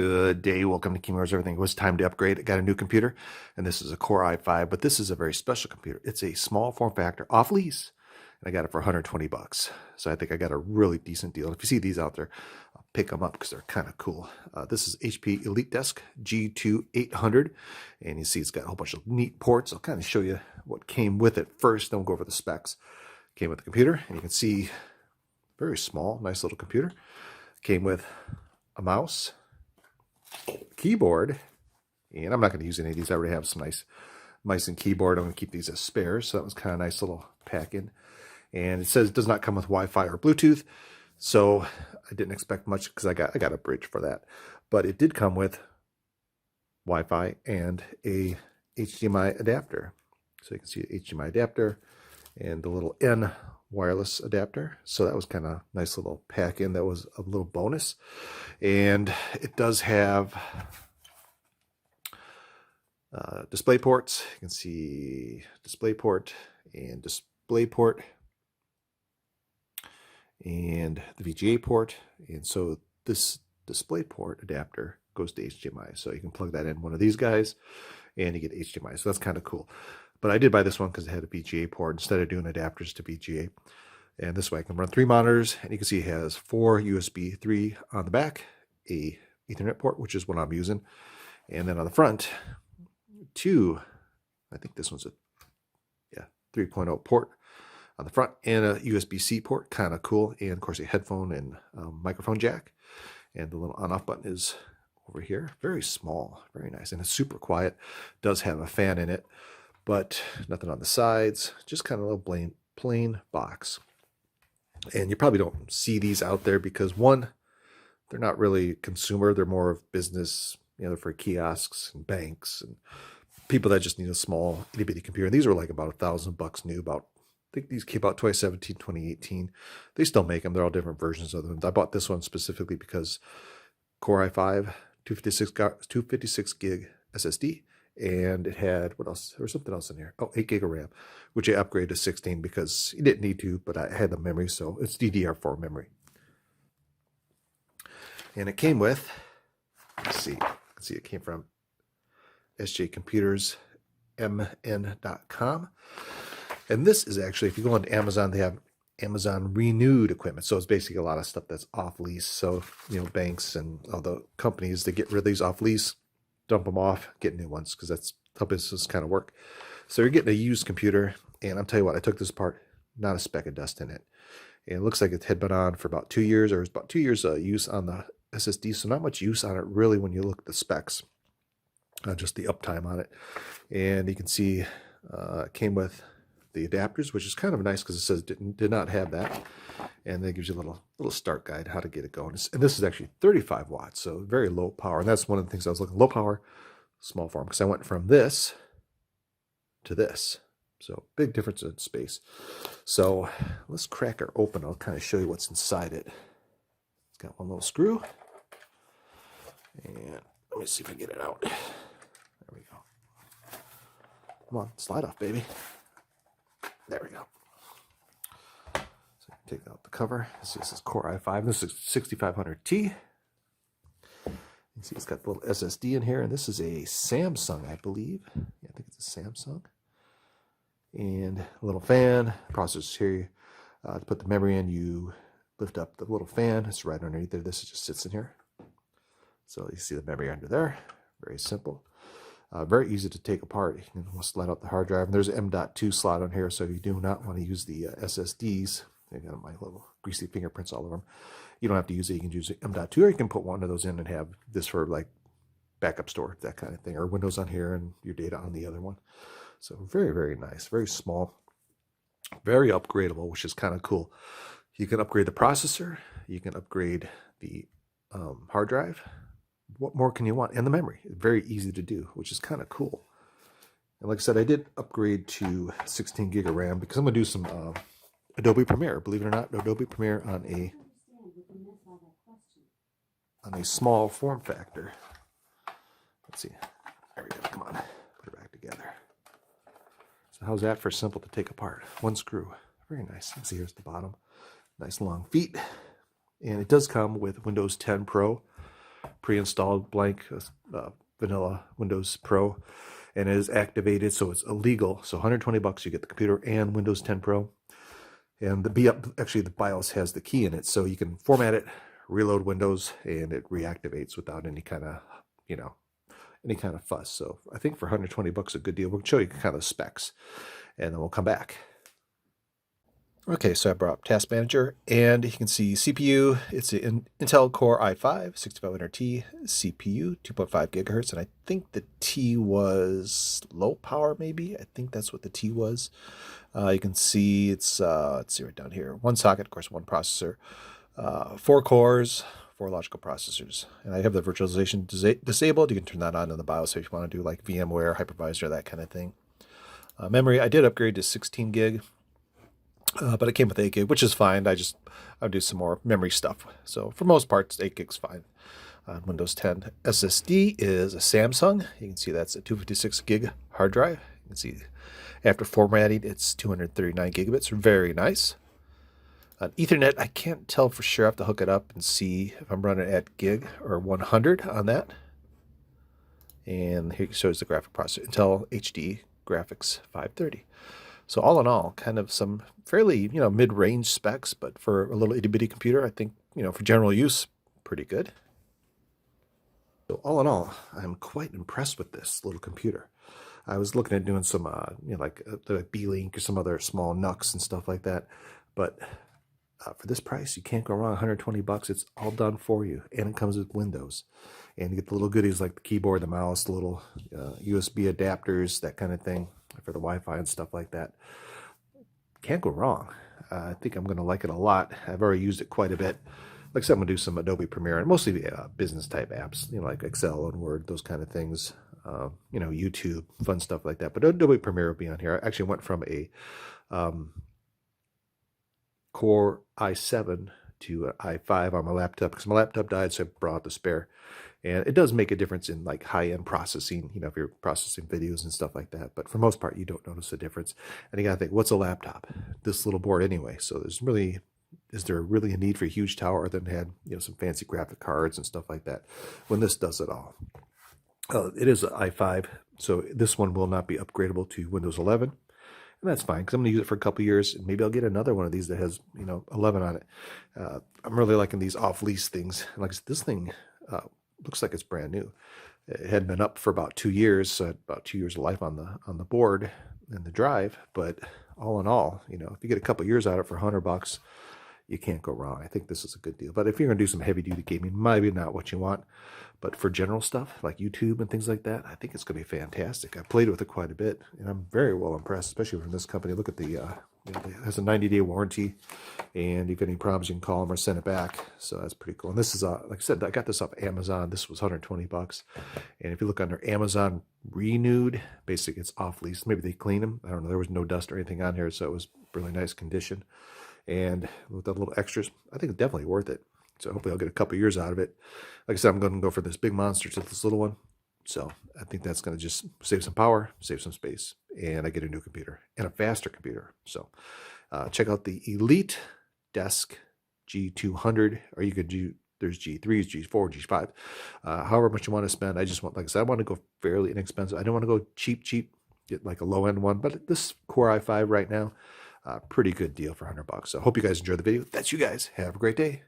Good day. Welcome to Keyboards Everything. It was time to upgrade. I got a new computer, and this is a Core i5, but this is a very special computer. It's a small form factor off lease, and I got it for 120 bucks. So I think I got a really decent deal. If you see these out there, I'll pick them up because they're kind of cool. This is HP EliteDesk G2800, and you see it's got a whole bunch of neat ports. I'll kind of show you what came with it first, then we'll go over the specs. Came with the computer, and you can see very small, nice little computer. Came with a mouse, keyboard, and I'm not going to use any of these. I already have some nice mice and keyboard. I'm going to keep these as spares, so that was kind of a nice little pack-in. And it says it does not come with Wi-Fi or Bluetooth, so I didn't expect much because I got a bridge for that. But it did come with Wi-Fi and a HDMI adapter. So you can see the HDMI adapter and the little N wireless adapter. So that was kind of nice little pack-in. That was a little bonus. And it does have display ports. You can see display port and display port and the VGA port. And so this display port adapter goes to HDMI. So you can plug that in one of these guys and you get HDMI. So that's kind of cool. But I did buy this one because it had a VGA port instead of doing adapters to VGA. And this way I can run 3 monitors, and you can see it has 4 USB 3 on the back, a Ethernet port, which is what I'm using. And then on the front, 2, I think this one's a 3.0 port on the front, and a USB-C port, kind of cool. And of course a headphone and microphone jack. And the little on-off button is over here. Very small, very nice. And it's super quiet. Does have a fan in it, but nothing on the sides. Just kind of a little plain box. And you probably don't see these out there because, one, they're not really consumer. They're more of business, they're for kiosks and banks and people that just need a small itty-bitty computer. And these are like about $1,000 new. I think these came out 2017, 2018. They still make them. They're all different versions of them. I bought this one specifically because Core i5, 256 gig SSD. And it had, what else? There was something else in here. Oh, 8 gig of RAM, which I upgraded to 16 because you didn't need to, but I had the memory, so it's DDR4 memory. And it came with, let's see, it came from sjcomputersmn.com. And this is actually, if you go onto Amazon, they have Amazon renewed equipment. So it's basically a lot of stuff that's off lease. So, banks and all the companies, they get rid of these off lease, dump them off, get new ones, because that's how business kind of work. So you're getting a used computer, and I'll tell you what, I took this apart, not a speck of dust in it. And it looks like it had been on for about 2 years, or it was about 2 years use on the SSD, so not much use on it really when you look at the specs, just the uptime on it. And you can see it came with the adapters, which is kind of nice because it says did not have that. And then it gives you a little start guide how to get it going. And this is actually 35 watts, so very low power. And that's one of the things I was looking, low power, small form, because I went from this to this. So big difference in space. So let's crack her open. I'll kind of show you what's inside it. It's got one little screw. And let me see if I can get it out. There we go. Come on, slide off, baby. There we go. So take out the cover. This is Core i5. This is 6500T. You can see it's got the little SSD in here, and this is a Samsung, I believe. Yeah, I think it's a Samsung. And a little fan. Processor here. To put the memory in, you lift up the little fan. It's right underneath there. This just sits in here. So you see the memory under there. Very simple. Very easy to take apart. You can slide out the hard drive. And there's an M.2 slot on here, so if you do not want to use the SSDs, I got my little greasy fingerprints all over them. You don't have to use it. You can use M.2, or you can put one of those in and have this for like backup storage, that kind of thing, or Windows on here and your data on the other one. So very, very nice, very small, very upgradable, which is kind of cool. You can upgrade the processor. You can upgrade the hard drive. What more can you want? And the memory. Very easy to do, which is kind of cool. And like I said, I did upgrade to 16 gig of RAM because I'm going to do some Adobe Premiere. Believe it or not, Adobe Premiere on a small form factor. Let's see. There we go. Come on. Put it back together. So how's that for simple to take apart? One screw. Very nice. You can see here's the bottom. Nice long feet. And it does come with Windows 10 Pro pre-installed blank vanilla Windows Pro, and it is activated, so it's illegal. So $120, you get the computer and Windows 10 Pro. And actually the BIOS has the key in it, so you can format it, reload Windows, and it reactivates without any kind of, any kind of fuss. So I think for $120, a good deal. We'll show you kind of specs, and then we'll come back. Okay, so I brought up Task Manager, and you can see CPU. It's an Intel Core i5 6500T CPU, 2.5 gigahertz, and I think the T was low power, maybe. I think that's what the T was. You can see it's, let's see right down here, one socket, of course, one processor, 4 cores, 4 logical processors. And I have the virtualization disabled. You can turn that on in the BIOS if you want to do like VMware, hypervisor, that kind of thing. Memory, I did upgrade to 16 gig. But it came with 8 gig, which is fine. I'll do some more memory stuff. So for most parts, 8 gig's fine. Windows 10 SSD is a Samsung. You can see that's a 256 gig hard drive. You can see after formatting, it's 239 gigabits. Very nice. Ethernet, I can't tell for sure. I have to hook it up and see if I'm running at gig or 100 on that. And here shows the graphic processor, Intel HD Graphics 530. So all in all, kind of some fairly, mid-range specs, but for a little itty-bitty computer, I think, for general use, pretty good. So all in all, I'm quite impressed with this little computer. I was looking at doing some, like the B-Link or some other small NUCs and stuff like that, but for this price, you can't go wrong. $120. It's all done for you, and it comes with Windows. And you get the little goodies like the keyboard, the mouse, the little USB adapters, that kind of thing for the Wi-Fi and stuff like that. Can't go wrong. I think I'm going to like it a lot. I've already used it quite a bit. Like I said, I'm going to do some Adobe Premiere and mostly business type apps, like Excel and Word, those kind of things. YouTube, fun stuff like that. But Adobe Premiere will be on here. I actually went from a Core i7 to an i5 on my laptop because my laptop died, so I brought out the spare. And it does make a difference in like high-end processing, if you're processing videos and stuff like that. But for most part, you don't notice a difference. And you got to think, what's a laptop? This little board anyway. So is there really a need for a huge tower than had, some fancy graphic cards and stuff like that when this does it all? It is an i5, so this one will not be upgradable to Windows 11. And that's fine because I'm going to use it for a couple years, and maybe I'll get another one of these that has 11 on it. I'm really liking these off-lease things. Like this thing looks like it's brand new. It had been up for about 2 years, so about 2 years of life on the board and the drive. But all in all, if you get a couple years out of it for $100, you can't go wrong. I think this is a good deal. But if you're going to do some heavy-duty gaming, maybe not what you want. But for general stuff like YouTube and things like that, I think it's going to be fantastic. I played with it quite a bit, and I'm very well impressed, especially from this company. Look at the, it has a 90-day warranty, and if you have any problems, you can call them or send it back. So that's pretty cool. And this is, like I said, I got this off Amazon. This was $120. And if you look under Amazon Renewed, basically it's off lease. Maybe they clean them. I don't know. There was no dust or anything on here, so it was really nice condition. And with the little extras, I think it's definitely worth it. So hopefully I'll get a couple years out of it. Like I said, I'm going to go for this big monster to this little one. So I think that's going to just save some power, save some space, and I get a new computer and a faster computer. So check out the EliteDesk G200, or you could do, there's G3s, G4, G5, however much you want to spend. I just want, like I said, I want to go fairly inexpensive. I don't want to go cheap, get like a low-end one, but this Core i5 right now, pretty good deal for $100. So I hope you guys enjoyed the video. That's you guys. Have a great day.